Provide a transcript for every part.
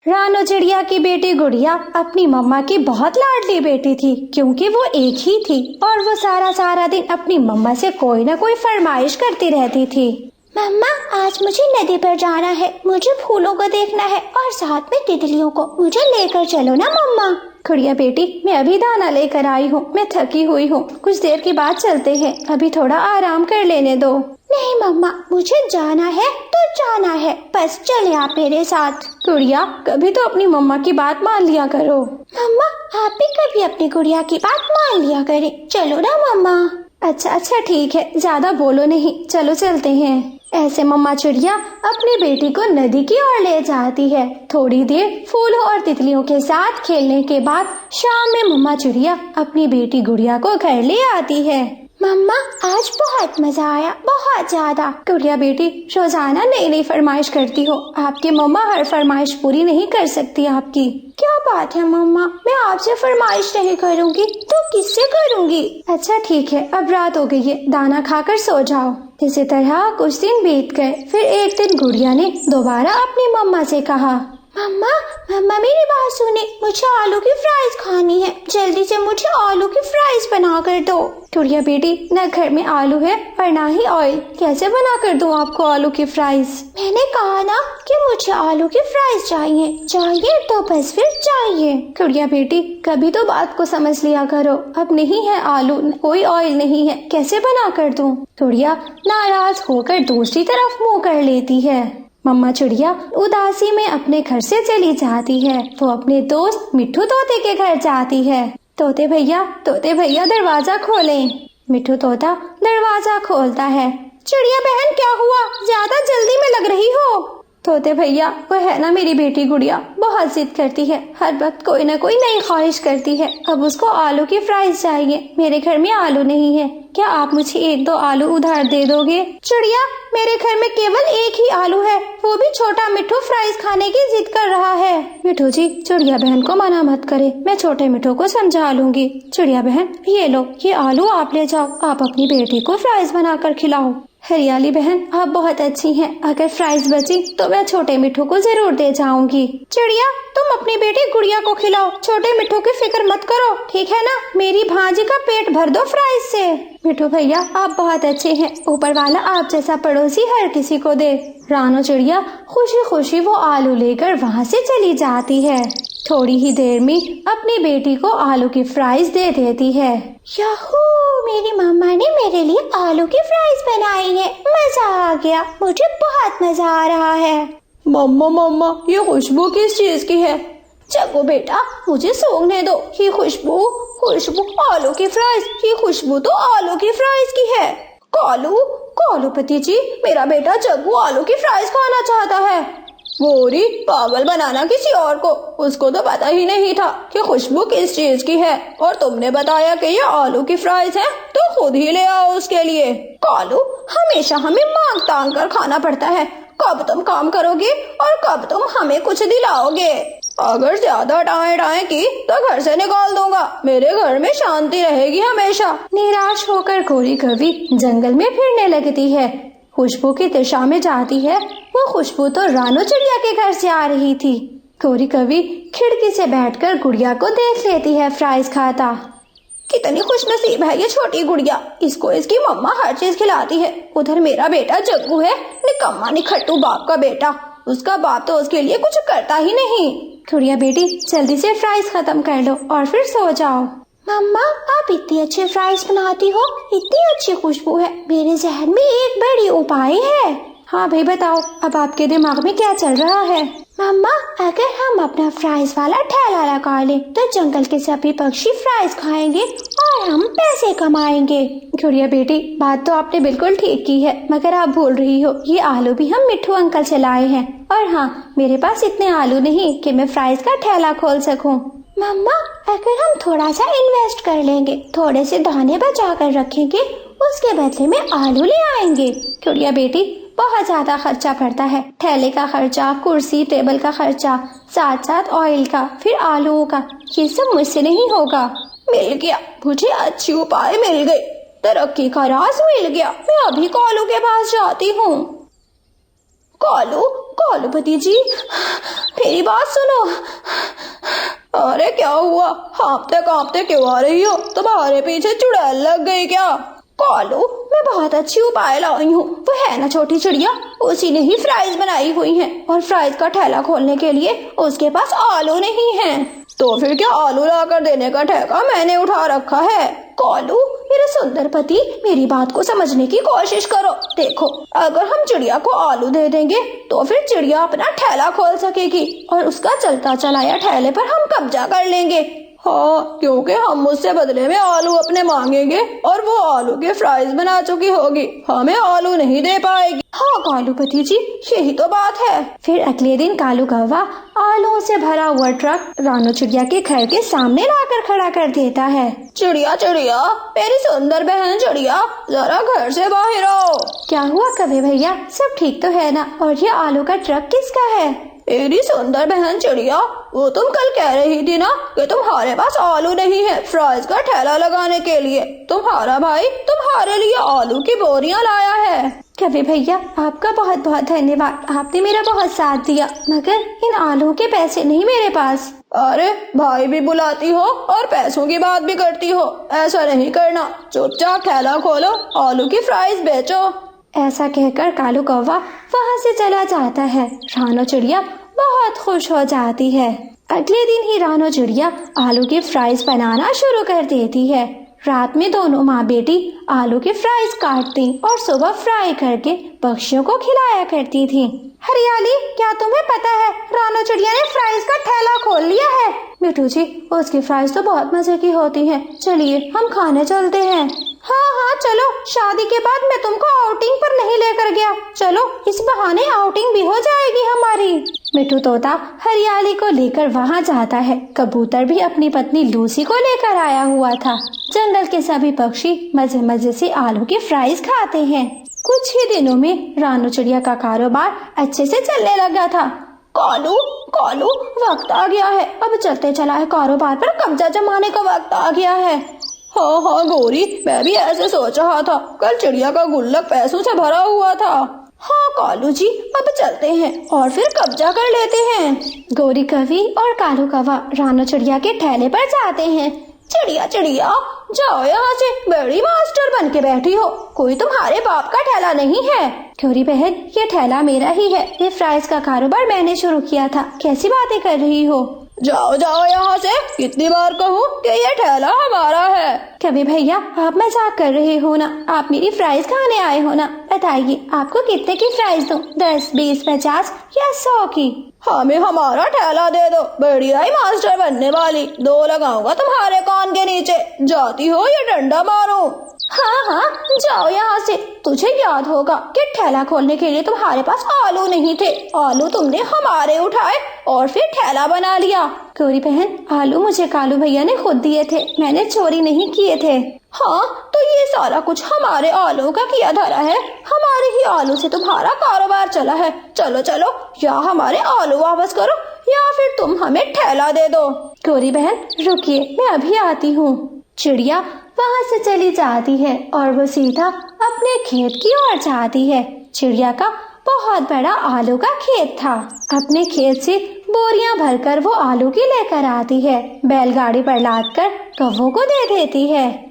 रानो चिड़िया की बेटी गुड़िया अपनी मम्मा की बहुत लाडली बेटी थी, क्योंकि वो एक ही थी और वो सारा दिन अपनी मम्मा से कोई ना कोई फरमाइश करती रहती थी। मम्मा, आज मुझे नदी पर जाना है, मुझे फूलों को देखना है और साथ में तितलियों को मुझे लेकर चलो ना मम्मा। गुड़िया बेटी, मैं अभी दाना लेकर आई हूँ, मैं थकी हुई हूँ, कुछ देर के बाद चलते हैं, अभी थोड़ा आराम कर लेने दो। नहीं मम्मा, मुझे जाना है तो जाना है, बस चले आप मेरे साथ। गुड़िया, कभी तो अपनी मम्मा की बात मान लिया करो। मम्मा, आप भी कभी अपनी गुड़िया की बात मान लिया करें, चलो ना मम्मा। अच्छा ठीक है, ज्यादा बोलो नहीं, चलो चलते हैं। ऐसे मम्मा चिड़िया अपनी बेटी को नदी की ओर ले जाती है। थोड़ी देर फूलों और तितलियों के साथ खेलने के बाद शाम में मम्मा चिड़िया अपनी बेटी गुड़िया को घर ले आती है। मम्मा, आज बहुत मजा आया, बहुत ज्यादा। गुड़िया बेटी, रोजाना नई फरमाइश करती हो, आपकी मम्मा हर फरमाइश पूरी नहीं कर सकती आपकी। क्या बात है मम्मा, मैं आपसे फरमाइश नहीं करूँगी तो किससे करूँगी? अच्छा ठीक है, अब रात हो गई है, दाना खाकर सो जाओ। इसी तरह कुछ दिन बीत गए। फिर एक दिन गुड़िया ने दोबारा अपनी मम्मा से कहा, मम्मा मेरी बात सुने, मुझे आलू की फ्राइज खानी है, जल्दी से मुझे आलू की फ्राइज बना कर दो। गुड़िया बेटी, न घर में आलू है और ना ही ऑयल, कैसे बना कर दूं आपको आलू की फ्राइज? मैंने कहा ना कि मुझे आलू की फ्राइज चाहिए तो बस फिर चाहिए। गुड़िया बेटी, कभी तो बात को समझ लिया करो, अब नहीं है आलू, कोई ऑयल नहीं है, कैसे बना कर दूं? गुड़िया नाराज होकर दूसरी तरफ मुँह कर लेती है। मम्मा चिड़िया उदासी में अपने घर से चली जाती है। वो अपने दोस्त मिट्ठू तोते के घर जाती है। तोते भैया दरवाजा खोलें। मिट्ठू तोता दरवाजा खोलता है। चिड़िया बहन, क्या हुआ, ज्यादा जल्दी में लग रही हो? तोते भैया, वो है ना मेरी बेटी गुड़िया, बहुत जिद करती है, हर वक्त कोई न कोई नई ख्वाहिश करती है। अब उसको आलू की फ्राइज चाहिए, मेरे घर में आलू नहीं है, क्या आप मुझे 1-2 आलू उधार दे दोगे? चिड़िया, मेरे घर में केवल एक ही आलू है, वो भी छोटा मिट्ठू फ्राइज खाने की जिद कर रहा है। मिट्ठू जी, चिड़िया बहन को मना मत करे, मैं छोटे मिट्ठू को समझा लूंगी। चिड़िया बहन, ये लो, ये आलू आप ले जाओ, आप अपनी बेटी को फ्राइज बनाकर खिलाओ। हरियाली बहन, आप बहुत अच्छी हैं, अगर फ्राइज बची तो मैं छोटे मिट्ठू को जरूर दे जाऊंगी। चिड़िया, तुम अपनी बेटी गुड़िया को खिलाओ, छोटे मिट्ठू की फिक्र मत करो, ठीक है ना? मेरी भांजी का पेट भर दो फ्राइज से। मिट्ठू भैया, आप बहुत अच्छे हैं, ऊपर वाला आप जैसा पड़ोसी हर किसी को दे। रानो चिड़िया खुशी खुशी वो आलू लेकर वहाँ से चली जाती है। थोड़ी ही देर में अपनी बेटी को आलू की फ्राइज दे देती है। याहू, मेरी मम्मा ने मेरे लिए आलू की फ्राइज बनाई है, मजा आ गया, मुझे बहुत मजा आ रहा है। मम्मा, ये खुशबू किस चीज की है? जग्गू बेटा, मुझे सूंघने दो, ये खुशबू आलू की फ्राइज, ये खुशबू तो आलू की फ्राइज की है। कालू पति जी, मेरा बेटा जग्गू आलू की फ्राइज खाना चाहता है। मोरी, पागल बनाना किसी और को, उसको तो पता ही नहीं था कि खुशबू किस चीज की है, और तुमने बताया कि ये आलू की फ्राइज है, तो खुद ही ले आओ उसके लिए। कालू, हमेशा हमें मांग तांग कर खाना पड़ता है, कब तुम काम करोगे और कब तुम हमें कुछ दिलाओगे? अगर ज्यादा टाए की तो घर से निकाल दूंगा, मेरे घर में शांति रहेगी हमेशा। निराश होकर गोरी कवि जंगल में फिरने लगती है, खुशबू की दिशा में जाती है। वो खुशबू तो रानो चिड़िया के घर से आ रही थी। गोरी कवि खिड़की से बैठकर गुड़िया को देख लेती है फ्राइज खाता। कितनी खुशनसीब है ये छोटी गुड़िया, इसको इसकी मम्मा हर चीज खिलाती है। उधर मेरा बेटा जग्गू है, निकम्मा निखट्टू बाप का बेटा, उसका बाप तो उसके लिए कुछ करता ही नहीं। गुड़िया बेटी, जल्दी से फ्राइज खत्म कर लो और फिर सो जाओ। मम्मा, आप इतनी अच्छी फ्राइज बनाती हो, इतनी अच्छी खुशबू है, मेरे जहन में एक बड़ी उपाय है। हाँ भाई बताओ, अब आपके दिमाग में क्या चल रहा है? मम्मा, अगर हम अपना फ्राइज वाला ठेला लगा लें तो जंगल के सभी पक्षी फ्राइज खाएंगे और हम पैसे कमाएंगे। गुड़िया बेटी, बात तो आपने बिल्कुल ठीक की है, मगर आप भूल रही हो, ये आलू भी हम मिट्ठू अंकल से लाए हैं, और हाँ, मेरे पास इतने आलू नहीं कि मैं फ्राइज का ठेला खोल सकूं। मम्मा, अगर हम थोड़ा सा इन्वेस्ट कर लेंगे, थोड़े से दाने बचा कर रखेंगे, उसके बदले में आलू ले आएंगे। गुड़िया बेटी, बहुत ज्यादा खर्चा पड़ता है, ठेले का खर्चा, कुर्सी टेबल का खर्चा, साथ साथ ऑयल का, फिर आलूओं का, ये सब मुझसे नहीं होगा। मिल गया, मुझे अच्छी उपाय मिल गई, तरक्की का राज मिल गया। मैं अभी कालू के पास जाती हूँ। कालू, कालूपति जी, मेरी बात सुनो। अरे क्या हुआ, हाँफते कांपते क्यों आ रही हो? तुम्हारे पीछे चुड़ैल लग गई क्या? कालू, मैं बहुत अच्छी उपाय लाई हूँ। वो है ना छोटी चिड़िया, उसी ने ही फ्राइज बनाई हुई है, और फ्राइज का ठेला खोलने के लिए उसके पास आलू नहीं है। तो फिर क्या आलू लाकर देने का ठेका मैंने उठा रखा है? कालू, मेरे सुंदर पति, मेरी बात को समझने की कोशिश करो। देखो, अगर हम चिड़िया को आलू दे देंगे तो फिर चिड़िया अपना ठेला खोल सकेगी और उसका चलता चलाया ठेले पर हम कब्जा कर लेंगे। हाँ, क्योंकि हम मुझसे बदले में आलू अपने मांगेंगे और वो आलू के फ्राइज बना चुकी होगी, हमें आलू नहीं दे पाएगी। हाँ कालूपति जी, यही तो बात है। फिर अगले दिन कालू कौवा आलूओं से भरा हुआ ट्रक रानू चिड़िया के घर के सामने लाकर खड़ा कर देता है। चिड़िया चिड़िया, मेरी सुंदर बहन चिड़िया, जरा घर से बाहर आओ। क्या हुआ कभी भैया, सब ठीक तो है ना? और ये आलू का ट्रक किसका है? मेरी सुंदर बहन चिड़िया, वो तुम कल कह रही थी ना कि तुम्हारे पास आलू नहीं है फ्राइज का ठेला लगाने के लिए। तुम्हारा भाई तुम्हारे लिए आलू की बोरियां लाया है। कभी भैया, आपका बहुत बहुत धन्यवाद, आपने मेरा बहुत साथ दिया, मगर इन आलू के पैसे नहीं मेरे पास। अरे, भाई भी बुलाती हो और पैसों की बात भी करती हो, ऐसा नहीं करना। चुपचाप ठेला खोलो, आलू की फ्राइज बेचो। ऐसा कहकर कालू कौवा वहाँ से चला जाता है। रानो चिड़िया बहुत खुश हो जाती है। अगले दिन ही रानो चिड़िया आलू की फ्राइज बनाना शुरू कर देती है। रात में दोनों माँ बेटी आलू की फ्राइज काटती और सुबह फ्राई करके पक्षियों को खिलाया करती थी। हरियाली, क्या तुम्हें पता है रानो चिड़िया ने फ्राइज का ठेला खोल लिया है? मिठू जी, उसकी फ्राइज तो बहुत मजे की होती है, चलिए हम खाने चलते हैं। हाँ हाँ चलो, शादी के बाद मैं तुमको आउटिंग पर नहीं लेकर गया, चलो इस बहाने आउटिंग भी हो जाएगी हमारी। मिठू तोता हरियाली को लेकर वहाँ जाता है। कबूतर भी अपनी पत्नी लूसी को लेकर आया हुआ था। जंगल के सभी पक्षी मजे मजे से आलू की फ्राइज खाते हैं। कुछ ही दिनों में रानू चिड़िया का कारोबार अच्छे से चलने लगा था। कालू कालू, वक्त आ गया है, अब चलते चला है कारोबार पर कब्जा जमाने का वक्त आ गया है। हाँ हाँ गौरी, मैं भी ऐसे सोच रहा था, कल चिड़िया का गुल्लक पैसों से भरा हुआ था। हाँ कालू जी, अब चलते हैं और फिर कब्जा कर लेते हैं। गौरी कवि और कालू कौवा रानू चिड़िया के ठेले पर जाते हैं। चिड़िया चिड़िया, जाओ यहाँ से, बड़ी मास्टर बन के बैठी हो, कोई तुम्हारे बाप का ठेला नहीं है। गौरी बहन, ये ठेला मेरा ही है, ये फ्राइज का कारोबार मैंने शुरू किया था, कैसी बातें कर रही हो? जाओ जाओ यहाँ से, कितनी बार कहूँ कि ये ठेला हमारा है। कभी भैया, आप मजाक कर रहे हो ना? आप मेरी फ्राइज खाने आए हो ना? बताइए, आपको कितने की फ्राइज दूं? 10, 20, 50 या 100 की? हमें हमारा ठेला दे दो, बढ़िया ही मास्टर बनने वाली, 2 लगाऊंगा तुम्हारे कान के नीचे, जाती हो या डंडा मारूं? हाँ हाँ, जाओ यहाँ से। तुझे याद होगा कि ठेला खोलने के लिए तुम्हारे पास आलू नहीं थे, आलू तुमने हमारे उठाए और फिर ठेला बना लिया। गौरी बहन, आलू मुझे कालू भैया ने खुद दिए थे, मैंने चोरी नहीं किए थे। हाँ, तो ये सारा कुछ हमारे आलू का किया धरा है, हमारे ही आलू से तुम्हारा कारोबार चला है। चलो चलो, या हमारे आलू वापस करो या फिर तुम हमें ठेला दे दो। गौरी बहन रुकिए, मैं अभी आती हूँ। चिड़िया वहाँ से चली जाती है और वो सीधा अपने खेत की ओर जाती है। चिड़िया का बहुत बड़ा आलू का खेत था। अपने खेत से बोरियां भरकर वो आलू की लेकर आती है, बैलगाड़ी पर लादकर कौवों को दे देती है।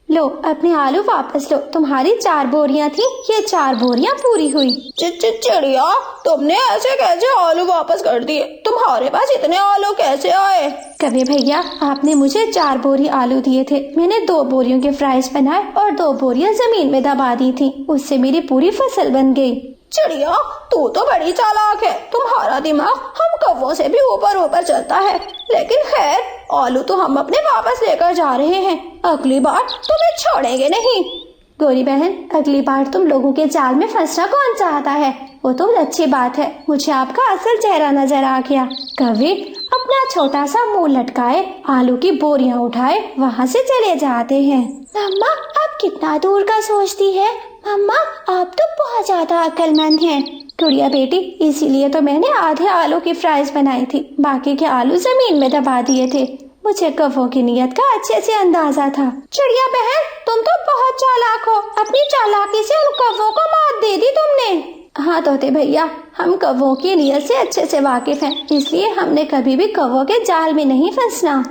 लो, अपने आलू वापस लो, तुम्हारी 4 बोरियां थी, ये 4 बोरियां पूरी हुई। चिड़िया, तुमने ऐसे कैसे आलू वापस कर दिए? तुम्हारे पास इतने आलू कैसे आए? कभी भैया, आपने मुझे 4 बोरी आलू दिए थे, मैंने 2 बोरियों के फ्राइज बनाए और 2 बोरियां जमीन में दबा दी थी, उससे मेरी पूरी फसल बन गई। चिड़िया, तू तो बड़ी चालाक है, तुम्हारा दिमाग हम कौवों से भी ऊपर ऊपर चलता है। लेकिन खैर, आलू तो हम अपने वापस लेकर जा रहे हैं, अगली बार तुम्हें छोड़ेंगे नहीं। गौरी बहन, अगली बार तुम लोगों के जाल में फंसना कौन चाहता है? वो तो अच्छी बात है, मुझे आपका असल चेहरा नजर आ गया। कौवे अपना छोटा सा मुंह लटकाए आलू की बोरियां उठाए वहाँ से चले जाते हैं। मम्मा, आप कितना दूर का सोचती है? मम्मा, आप तो बहुत ज्यादा अक्लमंद हैं। गुड़िया बेटी, इसीलिए तो मैंने आधे आलू की फ्राइज बनाई थी, बाकी के आलू जमीन में दबा दिए थे। मुझे कौवों की नीयत का अच्छे से अंदाजा था। चिड़िया बहन, तुम तो बहुत चालाक हो, अपनी चालाकी से उन कौवों को मात दे दी तुमने। हाँ तोते भैया, हम कौवों की नीयत से अच्छे से वाकिफ हैं, इसलिए हमने कभी भी कौवों के जाल में नहीं फंसना।